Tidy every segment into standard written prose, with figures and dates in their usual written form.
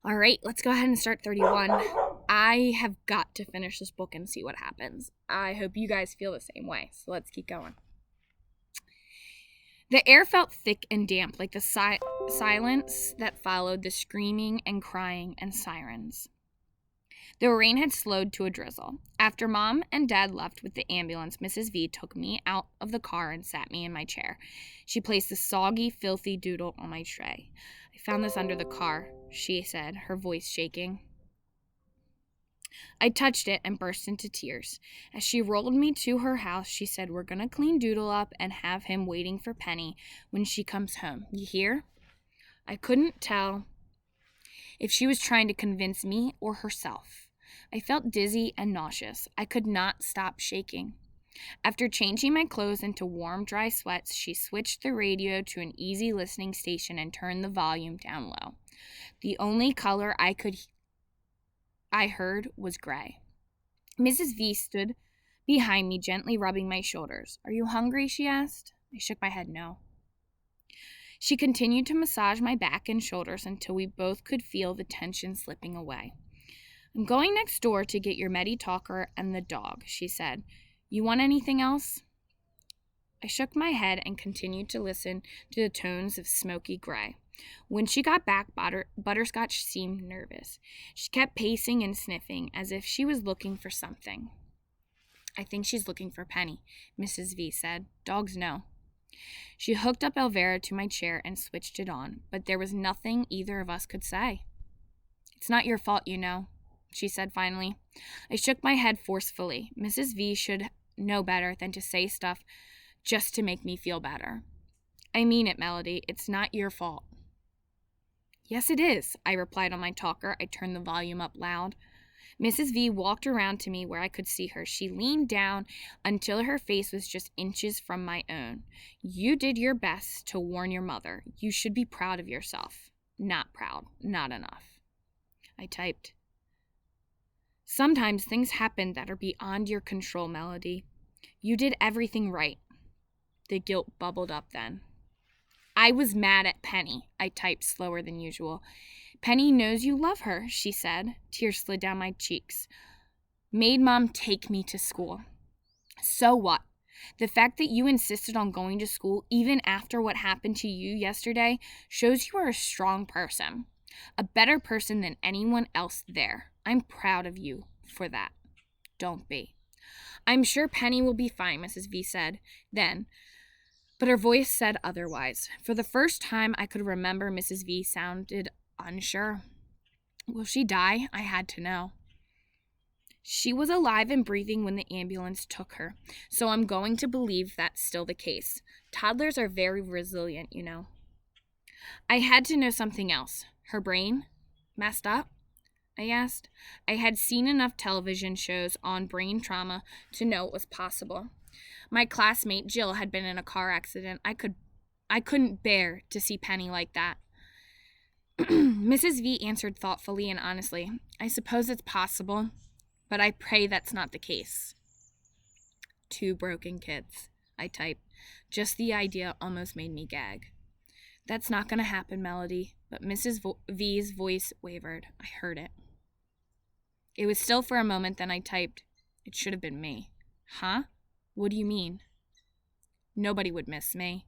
All right, let's go ahead and start 31. I have got to finish this book and see what happens. I hope you guys feel the same way, so let's keep going. The air felt thick and damp, like the silence that followed the screaming and crying and sirens. The rain had slowed to a drizzle. After Mom and Dad left with the ambulance, Mrs. V took me out of the car and sat me in my chair. She placed the soggy, filthy doodle on my tray. I found this under the car, she said, her voice shaking. I touched it and burst into tears. As she rolled me to her house, she said, "We're going to clean Doodle up and have him waiting for Penny when she comes home. You hear?" I couldn't tell if she was trying to convince me or herself. I felt dizzy and nauseous. I could not stop shaking. After changing my clothes into warm, dry sweats, she switched the radio to an easy listening station and turned the volume down low. The only color I heard was gray. Mrs. V stood behind me, gently rubbing my shoulders. "Are you hungry?" she asked. I shook my head no. She continued to massage my back and shoulders until we both could feel the tension slipping away. "I'm going next door to get your Medi Talker and the dog," she said. "You want anything else?" I shook my head and continued to listen to the tones of smoky gray. When she got back, Butterscotch seemed nervous. She kept pacing and sniffing as if she was looking for something. "I think she's looking for Penny," Mrs. V said. "Dogs know." She hooked up Elvira to my chair and switched it on, but there was nothing either of us could say. "It's not your fault, you know," she said finally. I shook my head forcefully. Mrs. V should know better than to say stuff just to make me feel better. "I mean it, Melody. It's not your fault." "Yes, it is," I replied on my talker. I turned the volume up loud. Mrs. V walked around to me where I could see her. She leaned down until her face was just inches from my own. "You did your best to warn your mother. You should be proud of yourself." "Not proud. Not enough." I typed. "Sometimes things happen that are beyond your control, Melody. You did everything right." The guilt bubbled up then. "I was mad at Penny," I typed slower than usual. "Penny knows you love her," she said. Tears slid down my cheeks. "Made Mom take me to school." "So what? The fact that you insisted on going to school even after what happened to you yesterday shows you are a strong person. A better person than anyone else there. I'm proud of you for that." "Don't be." "I'm sure Penny will be fine," Mrs. V said then, but her voice said otherwise. For the first time I could remember, Mrs. V sounded unsure. "Will she die?" I had to know. "She was alive and breathing when the ambulance took her, so I'm going to believe that's still the case. Toddlers are very resilient, you know." I had to know something else. "Her brain messed up?" I asked. I had seen enough television shows on brain trauma to know it was possible. My classmate Jill had been in a car accident. I couldn't bear to see Penny like that. Mrs. V answered thoughtfully and honestly, "I suppose it's possible, but I pray that's not the case." "Two broken kids," I typed. Just the idea almost made me gag. "That's not going to happen, Melody." But Mrs. V's voice wavered. I heard it. It was still for a moment, then I typed, "It should have been me." "Huh? What do you mean?" "Nobody would miss me."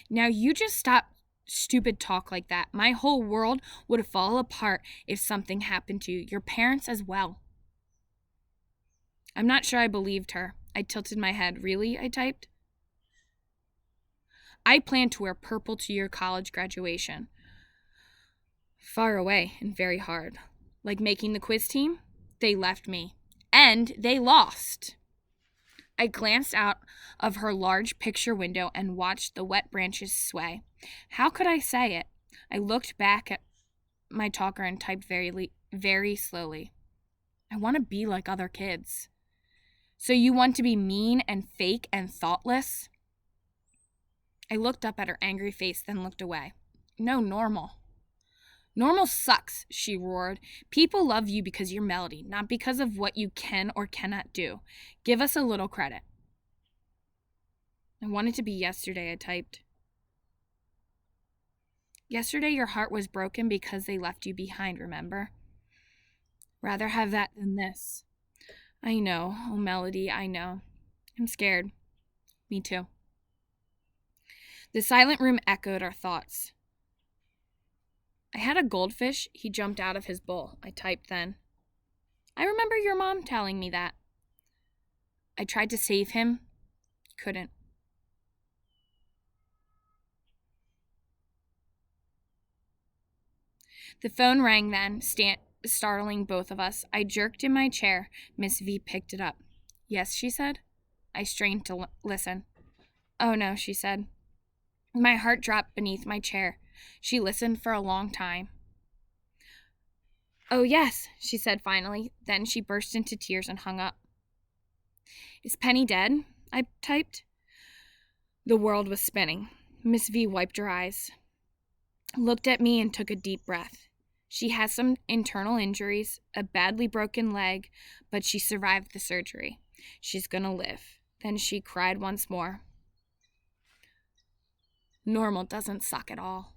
"Now you just stop stupid talk like that. My whole world would fall apart if something happened to you. Your parents as well." I'm not sure I believed her. I tilted my head. "Really?" I typed. "I plan to wear purple to your college graduation." Far away and very hard. Like making the quiz team? They left me. And they lost. I glanced out of her large picture window and watched the wet branches sway. How could I say it? I looked back at my talker and typed very slowly. "I want to be like other kids." "So you want to be mean and fake and thoughtless?" I looked up at her angry face, then looked away. "No, normal." "Normal sucks," she roared. "People love you because you're Melody, not because of what you can or cannot do. Give us a little credit." "I want it to be yesterday," I typed. Yesterday your heart was broken because they left you behind, remember? Rather have that than this. I know, oh Melody, I know. I'm scared. Me too. The silent room echoed our thoughts. I had a goldfish. He jumped out of his bowl. I typed then. I remember your mom telling me that. I tried to save him. Couldn't. The phone rang then, startling both of us. I jerked in my chair. Miss V picked it up. Yes, she said. I strained to listen. Oh no, she said. My heart dropped beneath my chair. She listened for a long time. Oh yes, she said finally. Then she burst into tears and hung up. Is Penny dead? I typed. The world was spinning. Miss V wiped her eyes, looked at me and took a deep breath. She has some internal injuries, a badly broken leg, but she survived the surgery. She's gonna live. Then she cried once more. Normal doesn't suck at all.